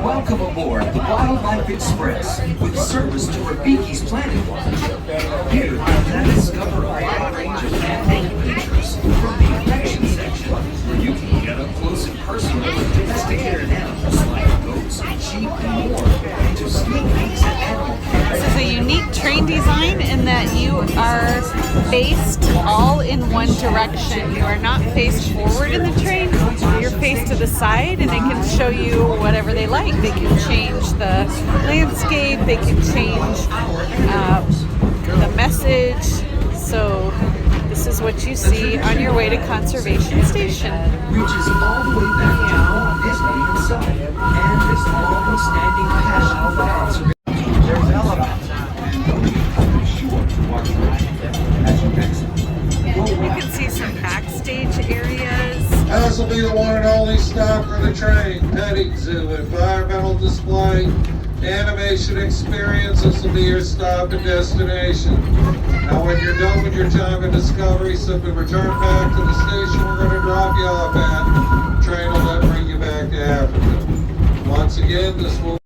Welcome aboard the Wildlife Express with service to Rafiki's Planet Watch. Here, you can discover a wide range of man-made creatures from the affection section, where you can get up close and personal with domesticated animals like goats, sheep, and more, to sneak peeks at animal This is a unique train design in that you are faced all in one direction. You are not faced forward in the train, you're faced to the side, and it can show you whatever they like. They can change the landscape, they can change the message. So this is what you see on your way to Conservation Station. reaches all the way back to Walt Disney himself and his long-standing passion for conservation. There's elephants. Be sure to watch for as you exit. You can see some backstage areas. This will be the one and only stop for the train. Petting zoo, environmental display, animation experience. This will be your stop and destination. Now when you're done with your time of discovery, simply return back to the station we're going to drop you off at. Train will then bring you back to Africa. Once again, this will